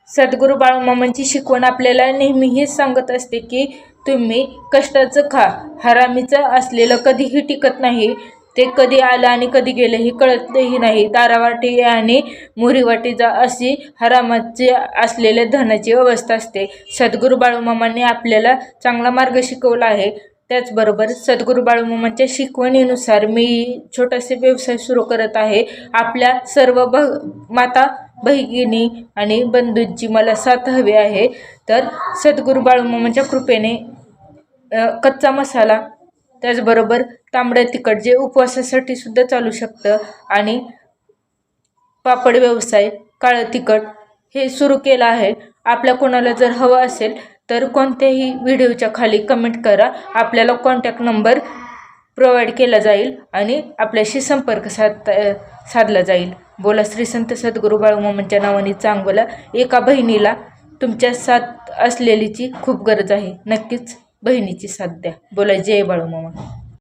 सद्गुरू बाळूमामांची शिकवण आपल्याला नेहमी हेच सांगत असते की तुम्ही कष्टाचं खा, हरामीचं असलेलं कधीही टिकत नाही. ते कधी आलं आणि कधी गेलं हे कळतही नाही. दारावाटी आणि मोहरीवाटी जा अशी हरामाचे असलेल्या धनाची अवस्था असते. सद्गुरू बाळूमामांनी आपल्याला चांगला मार्ग शिकवला आहे. त्याचबरोबर सद्गुरू बाळूमामांच्या शिकवणीनुसार मी छोटासे व्यवसाय सुरू करत आहे. आपल्या सर्व माता बहिणी आणि बंधूंची मला साथ हवी आहे. तर सद्गुरू बाळूमामांच्या कृपेने कच्चा मसाला, त्याचबरोबर तांबडं तिखट जे उपवासासाठी सुद्धा चालू शकतं, आणि पापड व्यवसाय, काळं तिखट हे सुरू केलं आहे. आपल्या कोणाला जर हवं असेल तर कोणत्याही व्हिडिओच्या खाली कमेंट करा. आपल्याला कॉन्टॅक्ट नंबर प्रोव्हाइड केला जाईल आणि आपल्याशी संपर्क साधला जाईल. बोला श्री संत सद्गुरू बाळूमामांच्या नावाने चांगला. एका बहिणीला तुमच्या साथ असलेलीची खूप गरज आहे. नक्कीच बहिणीची साथ द्या. बोला जय बाळूमामा.